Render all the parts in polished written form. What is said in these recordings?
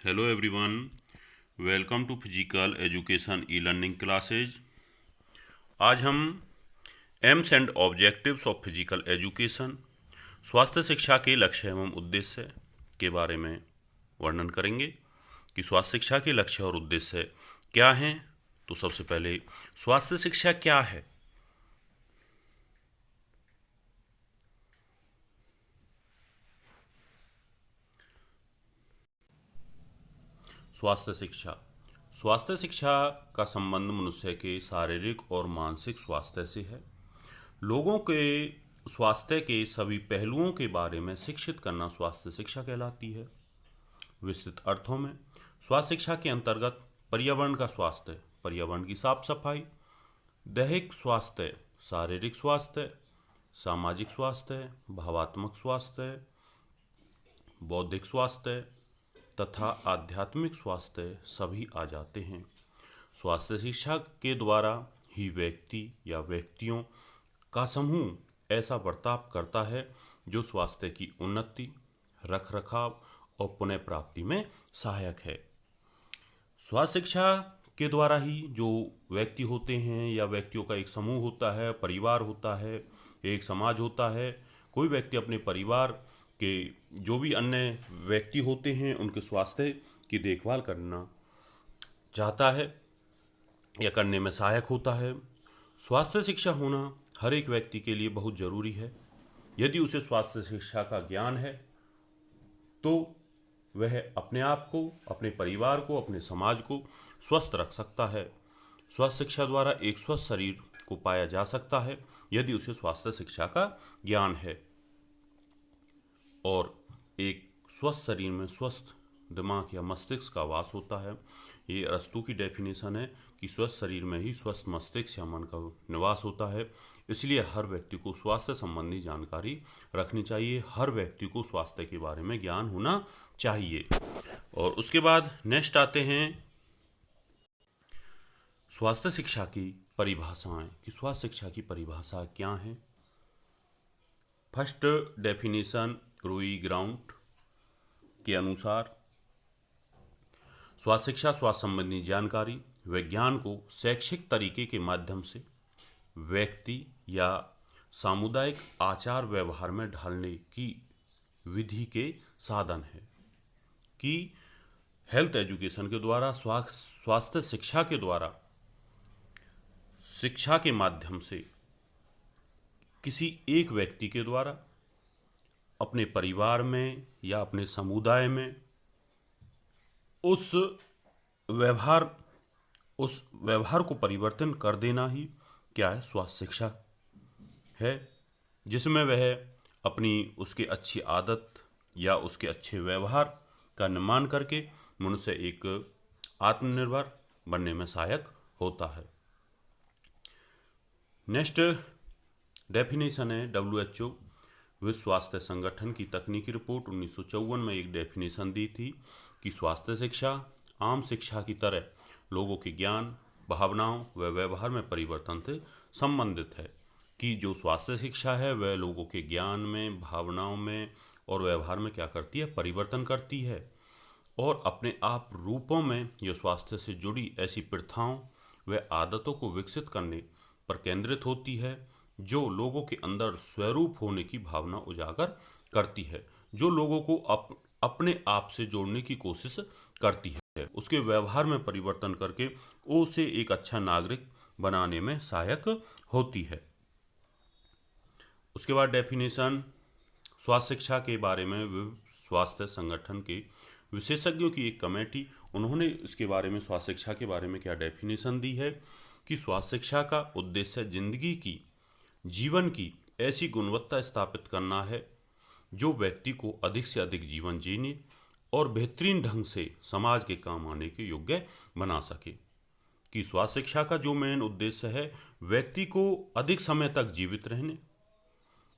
Hello everyone, welcome to Physical Education e-learning classes। आज हम AIIMS and objectives of physical education स्वास्थ्य शिक्षा के लक्ष्य एवं उद्देश्य के बारे में वर्णन करेंगे कि स्वास्थ्य शिक्षा के लक्ष्य और उद्देश्य क्या हैं। तो सबसे पहले स्वास्थ्य शिक्षा क्या है। स्वास्थ्य शिक्षा का संबंध मनुष्य के शारीरिक और मानसिक स्वास्थ्य से है। लोगों के स्वास्थ्य के सभी पहलुओं के बारे में शिक्षित करना स्वास्थ्य शिक्षा कहलाती है। विस्तृत अर्थों में स्वास्थ्य शिक्षा के अंतर्गत पर्यावरण का स्वास्थ्य, पर्यावरण की साफ सफाई, दैहिक स्वास्थ्य, शारीरिक स्वास्थ्य, सामाजिक स्वास्थ्य, भावात्मक स्वास्थ्य, बौद्धिक स्वास्थ्य तथा आध्यात्मिक स्वास्थ्य सभी आ जाते हैं। स्वास्थ्य शिक्षा के द्वारा ही व्यक्ति या व्यक्तियों का समूह ऐसा बर्ताव करता है जो स्वास्थ्य की उन्नति, रख रखाव और पुनः प्राप्ति में सहायक है। स्वास्थ्य शिक्षा के द्वारा ही जो व्यक्ति होते हैं या व्यक्तियों का एक समूह होता है, परिवार होता है, एक समाज होता है। कोई व्यक्ति अपने परिवार के जो भी अन्य व्यक्ति होते हैं उनके स्वास्थ्य की देखभाल करना चाहता है या करने में सहायक होता है। स्वास्थ्य शिक्षा होना हर एक व्यक्ति के लिए बहुत ज़रूरी है। यदि उसे स्वास्थ्य शिक्षा का ज्ञान है तो वह अपने आप को, अपने परिवार को, अपने समाज को स्वस्थ रख सकता है। स्वास्थ्य शिक्षा द्वारा एक स्वस्थ शरीर को पाया जा सकता है यदि उसे स्वास्थ्य शिक्षा का ज्ञान है। और एक स्वस्थ शरीर में स्वस्थ दिमाग या मस्तिष्क का वास होता है। ये अरस्तू की डेफिनेशन है कि स्वस्थ शरीर में ही स्वस्थ मस्तिष्क या मन का निवास होता है। इसलिए हर व्यक्ति को स्वास्थ्य संबंधी जानकारी रखनी चाहिए, हर व्यक्ति को स्वास्थ्य के बारे में ज्ञान होना चाहिए। और उसके बाद नेक्स्ट आते हैं स्वास्थ्य शिक्षा की परिभाषाएं कि स्वास्थ्य शिक्षा की परिभाषा क्या है। फर्स्ट डेफिनेशन रूई ग्राउंड के अनुसार स्वास्थ्य शिक्षा स्वास्थ्य संबंधी जानकारी विज्ञान को शैक्षिक तरीके के माध्यम से व्यक्ति या सामुदायिक आचार व्यवहार में ढालने की विधि के साधन है। कि हेल्थ एजुकेशन के द्वारा स्वास्थ्य शिक्षा के द्वारा शिक्षा के माध्यम से किसी एक व्यक्ति के द्वारा अपने परिवार में या अपने समुदाय में उस व्यवहार को परिवर्तन कर देना ही क्या है, स्वास्थ्य शिक्षा है। जिसमें वह अपनी उसके अच्छी आदत या उसके अच्छे व्यवहार का निर्माण करके मनुष्य एक आत्मनिर्भर बनने में सहायक होता है। नेक्स्ट डेफिनेशन है WHO विश्व स्वास्थ्य संगठन की तकनीकी रिपोर्ट 1954 में एक डेफिनेशन दी थी कि स्वास्थ्य शिक्षा आम शिक्षा की तरह लोगों के ज्ञान, भावनाओं व व्यवहार में परिवर्तन से संबंधित है। कि जो स्वास्थ्य शिक्षा है वह लोगों के ज्ञान में, भावनाओं में और व्यवहार में क्या करती है, परिवर्तन करती है। और अपने आप रूपों में यह स्वास्थ्य से जुड़ी ऐसी प्रथाओं व आदतों को विकसित करने पर केंद्रित होती है जो लोगों के अंदर स्वरूप होने की भावना उजागर करती है, जो लोगों को अपने आप से जोड़ने की कोशिश करती है, उसके व्यवहार में परिवर्तन करके उसे एक अच्छा नागरिक बनाने में सहायक होती है। उसके बाद डेफिनेशन स्वास्थ्य शिक्षा के बारे में स्वास्थ्य संगठन के विशेषज्ञों की एक कमेटी, उन्होंने इसके बारे में स्वास्थ्य शिक्षा के बारे में क्या डेफिनेशन दी है कि स्वास्थ्य शिक्षा का उद्देश्य जिंदगी की, जीवन की ऐसी गुणवत्ता स्थापित करना है जो व्यक्ति को अधिक से अधिक जीवन जीने और बेहतरीन ढंग से समाज के काम आने के योग्य बना सके। कि स्वास्थ्य शिक्षा का जो मेन उद्देश्य है व्यक्ति को अधिक समय तक जीवित रहने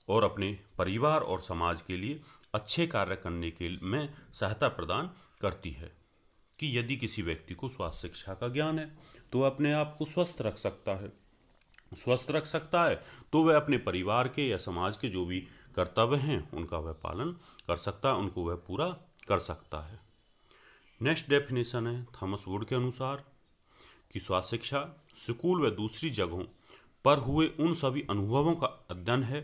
और अपने परिवार और समाज के लिए अच्छे कार्य करने के में सहायता प्रदान करती है। कि यदि किसी व्यक्ति को स्वास्थ्य शिक्षा का ज्ञान है तो वह अपने आप को स्वस्थ रख सकता है, तो वह अपने परिवार के या समाज के जो भी कर्तव्य हैं उनका वह पालन कर सकता है, उनको वह पूरा कर सकता है। नेक्स्ट डेफिनेशन है थॉमस वुड के अनुसार कि स्वास्थ्य शिक्षा स्कूल व दूसरी जगहों पर हुए उन सभी अनुभवों का अध्ययन है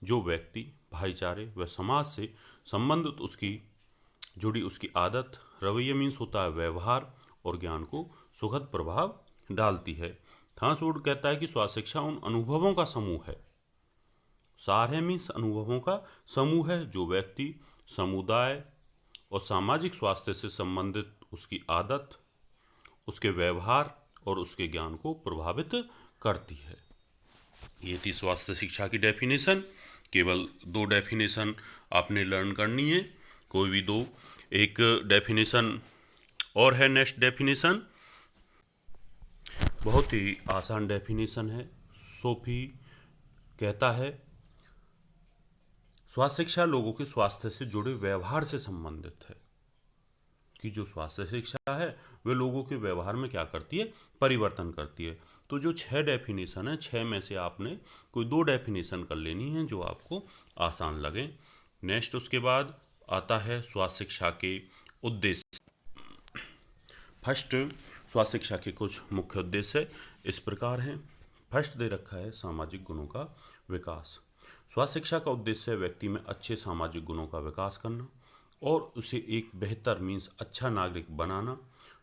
जो व्यक्ति, भाईचारे व समाज से संबंधित उसकी जुड़ी उसकी आदत, रवैया मीन्स होता है व्यवहार और ज्ञान को सुखद प्रभाव डालती है। थॉमस वुड कहता है कि स्वास्थ्य शिक्षा उन अनुभवों का समूह है। सार है मीन्स अनुभवों का समूह है जो व्यक्ति, समुदाय और सामाजिक स्वास्थ्य से संबंधित उसकी आदत, उसके व्यवहार और उसके ज्ञान को प्रभावित करती है। ये थी स्वास्थ्य शिक्षा की डेफिनेशन। केवल 2 डेफिनेशन आपने लर्न करनी है, कोई भी 2। एक डेफिनेशन और है, नेक्स्ट डेफिनेशन बहुत ही आसान डेफिनेशन है। सोफी कहता है स्वास्थ्य शिक्षा लोगों के स्वास्थ्य से जुड़े व्यवहार से संबंधित है, कि जो स्वास्थ्य शिक्षा है वे लोगों के व्यवहार में क्या करती है, परिवर्तन करती है। तो जो 6 डेफिनेशन है, 6 में से आपने कोई 2 डेफिनेशन कर लेनी है जो आपको आसान लगे। नेक्स्ट उसके बाद आता है स्वास्थ्य शिक्षा के उद्देश्य। फर्स्ट, स्वास्थ्य शिक्षा के कुछ मुख्य उद्देश्य इस प्रकार हैं। फर्स्ट दे रखा है सामाजिक गुणों का विकास। स्वास्थ्य शिक्षा का उद्देश्य है व्यक्ति में अच्छे सामाजिक गुणों का विकास करना और उसे एक बेहतर मीन्स अच्छा नागरिक बनाना।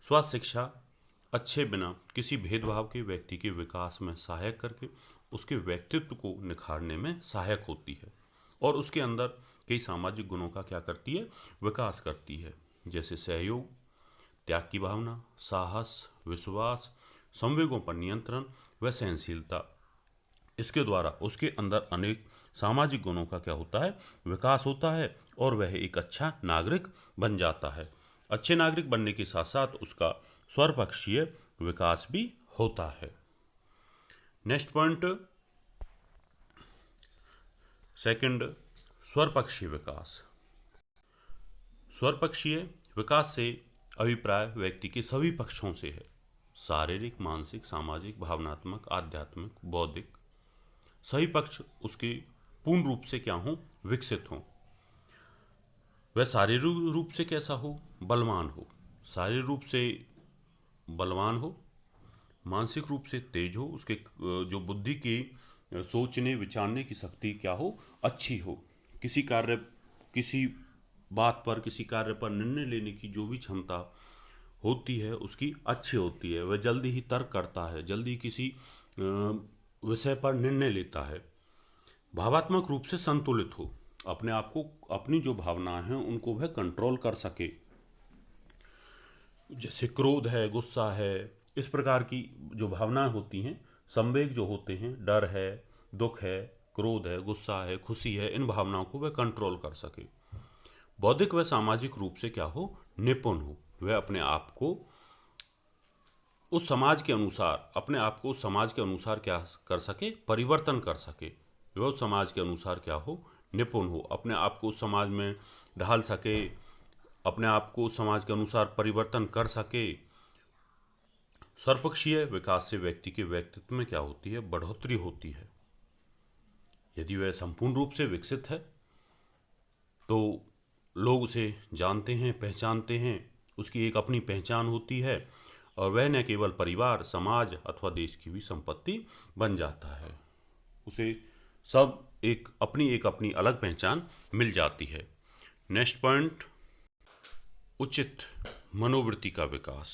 स्वास्थ्य शिक्षा अच्छे बिना किसी भेदभाव के व्यक्ति के विकास में सहायक करके उसके व्यक्तित्व को निखारने में सहायक होती है और उसके अंदर कई सामाजिक गुणों का क्या करती है, विकास करती है, जैसे सहयोग, त्याग की भावना, साहस, विश्वास, संवेगों पर नियंत्रण व सहनशीलता। इसके द्वारा उसके अंदर अनेक सामाजिक गुणों का क्या होता है, विकास होता है और वह एक अच्छा नागरिक बन जाता है। अच्छे नागरिक बनने के साथ साथ उसका सर्वपक्षीय विकास भी होता है। नेक्स्ट पॉइंट, सेकंड, सर्वपक्षीय विकास। सर्वपक्षीय विकास से अभिप्राय व्यक्ति के सभी पक्षों से है, शारीरिक, मानसिक, सामाजिक, भावनात्मक, आध्यात्मिक, बौद्धिक, सही पक्ष उसके पूर्ण रूप से क्या हो, विकसित हो। वह शारीरिक रूप से कैसा हो, बलवान हो, शारीरिक रूप से बलवान हो, मानसिक रूप से तेज हो, उसके जो बुद्धि की सोचने विचारने की शक्ति क्या हो, अच्छी हो, किसी बात पर, किसी कार्य पर निर्णय लेने की जो भी क्षमता होती है उसकी अच्छी होती है। वह जल्दी ही तर्क करता है, जल्दी किसी विषय पर निर्णय लेता है। भावात्मक रूप से संतुलित हो, अपने आप को, अपनी जो भावनाएं हैं उनको वह कंट्रोल कर सके, जैसे क्रोध है, गुस्सा है, इस प्रकार की जो भावनाएं होती हैं, संवेग जो होते हैं, डर है, दुख है, क्रोध है, गुस्सा है, खुशी है, इन भावनाओं को वह कंट्रोल कर सके। बौद्धिक व सामाजिक रूप से क्या हो, निपुण हो, वह अपने आप को उस समाज के अनुसार, अपने आप को उस समाज के अनुसार क्या कर सके, परिवर्तन कर सके। वह उस समाज के अनुसार क्या हो, निपुण हो, अपने आप को उस समाज में ढाल सके, अपने आप को उस समाज के अनुसार परिवर्तन कर सके। सर्वपक्षीय विकास से व्यक्ति के व्यक्तित्व में क्या होती है, बढ़ोतरी होती है। यदि वह संपूर्ण रूप से विकसित है तो लोग उसे जानते हैं, पहचानते हैं, उसकी एक अपनी पहचान होती है और वह न केवल परिवार, समाज अथवा देश की भी संपत्ति बन जाता है। उसे सब एक अपनी अलग पहचान मिल जाती है। नेक्स्ट पॉइंट, उचित मनोवृत्ति का विकास।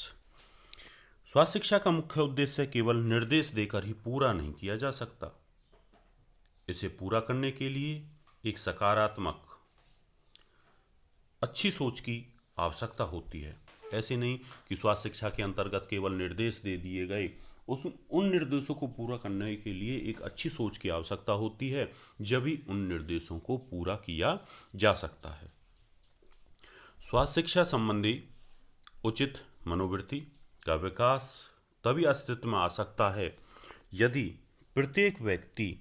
स्वास्थ्य शिक्षा का मुख्य उद्देश्य केवल निर्देश देकर ही पूरा नहीं किया जा सकता। इसे पूरा करने के लिए एक सकारात्मक, अच्छी सोच की आवश्यकता होती है। ऐसे नहीं कि स्वास्थ्य शिक्षा के अंतर्गत केवल निर्देश दे दिए गए, उन निर्देशों को पूरा करने के लिए एक अच्छी सोच की आवश्यकता होती है, जब ही उन निर्देशों को पूरा किया जा सकता है। स्वास्थ्य शिक्षा संबंधी उचित मनोवृत्ति का विकास तभी अस्तित्व में आ सकता है यदि प्रत्येक व्यक्ति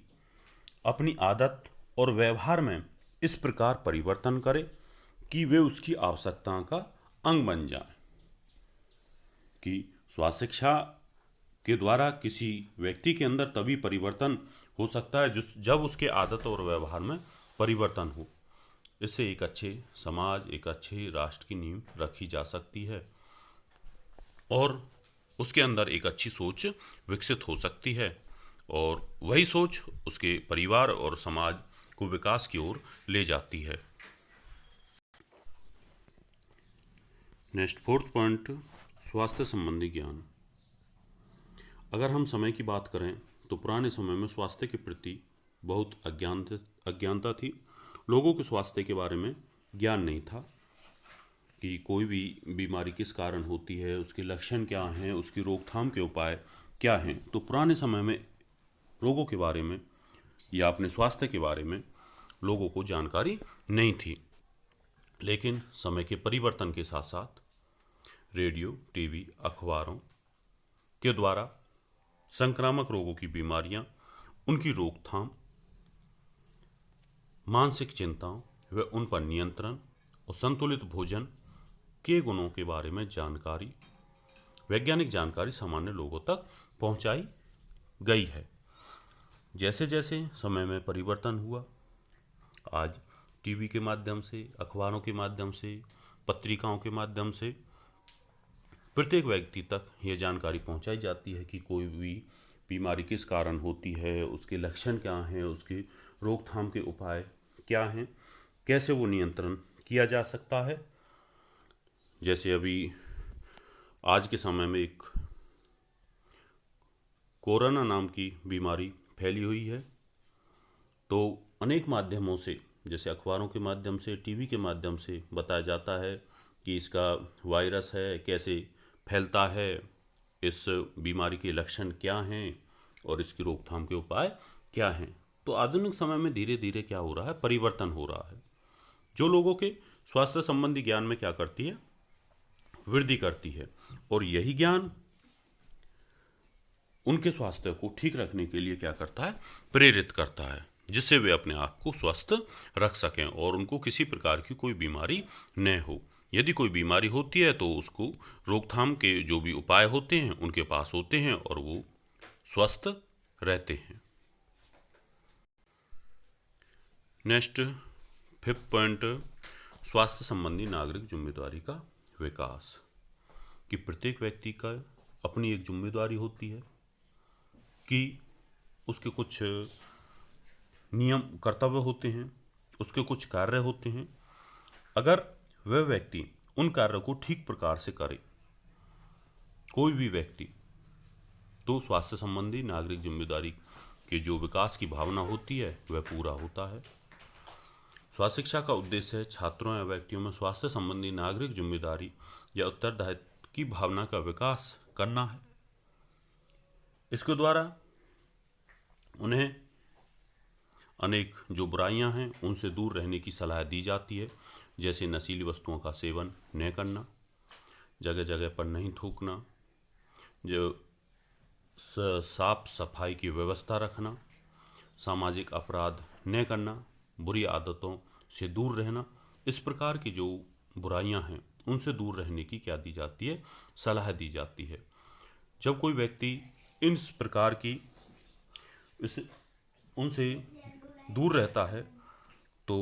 अपनी आदत और व्यवहार में इस प्रकार परिवर्तन करे कि वे उसकी आवश्यकता का अंग बन जाए। कि स्वास्थ्य शिक्षा के द्वारा किसी व्यक्ति के अंदर तभी परिवर्तन हो सकता है जब उसके आदत और व्यवहार में परिवर्तन हो। इससे एक अच्छे समाज, एक अच्छे राष्ट्र की नींव रखी जा सकती है। और उसके अंदर एक अच्छी सोच विकसित हो सकती है और वही सोच उसके परिवार और समाज को विकास की ओर ले जाती है। नेक्स्ट फोर्थ पॉइंट, स्वास्थ्य संबंधी ज्ञान। अगर हम समय की बात करें तो पुराने समय में स्वास्थ्य के प्रति बहुत अज्ञानता थी। लोगों के स्वास्थ्य के बारे में ज्ञान नहीं था कि कोई भी बीमारी किस कारण होती है, उसके लक्षण क्या हैं, उसकी रोकथाम के उपाय क्या हैं। तो पुराने समय में रोगों के बारे में या अपने स्वास्थ्य के बारे में लोगों को जानकारी नहीं थी। लेकिन समय के परिवर्तन के साथ साथ रेडियो, टीवी, अखबारों के द्वारा संक्रामक रोगों की बीमारियां, उनकी रोकथाम, मानसिक चिंताओं व उन पर नियंत्रण और संतुलित भोजन के गुणों के बारे में जानकारी, वैज्ञानिक जानकारी सामान्य लोगों तक पहुंचाई गई है। जैसे जैसे समय में परिवर्तन हुआ, आज टीवी के माध्यम से, अखबारों के माध्यम से, पत्रिकाओं के माध्यम से प्रत्येक व्यक्ति तक ये जानकारी पहुंचाई जाती है कि कोई भी बीमारी किस कारण होती है, उसके लक्षण क्या हैं, उसकी रोकथाम के उपाय क्या हैं, कैसे वो नियंत्रण किया जा सकता है। जैसे अभी आज के समय में एक कोरोना नाम की बीमारी फैली हुई है, तो अनेक माध्यमों से, जैसे अखबारों के माध्यम से, टीवी के माध्यम से बताया जाता है कि इसका वायरस है, कैसे फैलता है, इस बीमारी के लक्षण क्या हैं और इसकी रोकथाम के उपाय क्या हैं। तो आधुनिक समय में धीरे धीरे क्या हो रहा है, परिवर्तन हो रहा है, जो लोगों के स्वास्थ्य संबंधी ज्ञान में क्या करती है, वृद्धि करती है। और यही ज्ञान उनके स्वास्थ्य को ठीक रखने के लिए क्या करता है, प्रेरित करता है, जिससे वे अपने आप को स्वस्थ रख सकें और उनको किसी प्रकार की कोई बीमारी न हो। यदि कोई बीमारी होती है तो उसको रोकथाम के जो भी उपाय होते हैं उनके पास होते हैं और वो स्वस्थ रहते हैं। नेक्स्ट फिफ्थ पॉइंट, स्वास्थ्य संबंधी नागरिक जिम्मेदारी का विकास। कि प्रत्येक व्यक्ति का अपनी एक जिम्मेदारी होती है कि उसके कुछ नियम कर्तव्य होते हैं, उसके कुछ कार्य होते हैं। अगर वह व्यक्ति उन कार्यों को ठीक प्रकार से करे, कोई भी व्यक्ति, तो स्वास्थ्य संबंधी नागरिक जिम्मेदारी के जो विकास की भावना होती है वह पूरा होता है। स्वास्थ्य शिक्षा का उद्देश्य है छात्रों या व्यक्तियों में स्वास्थ्य संबंधी नागरिक जिम्मेदारी या उत्तरदायित्व की भावना का विकास करना है। इसके द्वारा उन्हें अनेक जो बुराइयां हैं उनसे दूर रहने की सलाह दी जाती है, जैसे नशीली वस्तुओं का सेवन न करना, जगह जगह पर नहीं थूकना, जो साफ सफाई की व्यवस्था रखना, सामाजिक अपराध न करना, बुरी आदतों से दूर रहना। इस प्रकार की जो बुराइयां हैं उनसे दूर रहने की क्या दी जाती है, सलाह दी जाती है। जब कोई व्यक्ति इन प्रकार की इस उनसे दूर रहता है तो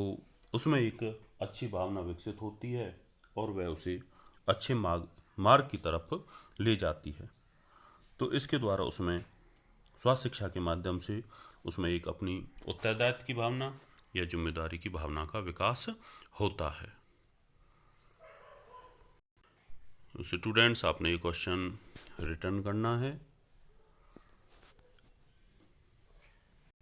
उसमें एक अच्छी भावना विकसित होती है और वह उसे अच्छे मार्ग की तरफ ले जाती है। तो इसके द्वारा उसमें स्वास्थ्य शिक्षा के माध्यम से उसमें एक अपनी उत्तरदायित्व की भावना या जिम्मेदारी की भावना का विकास होता है। स्टूडेंट्स, आपने ये क्वेश्चन रिटर्न करना है।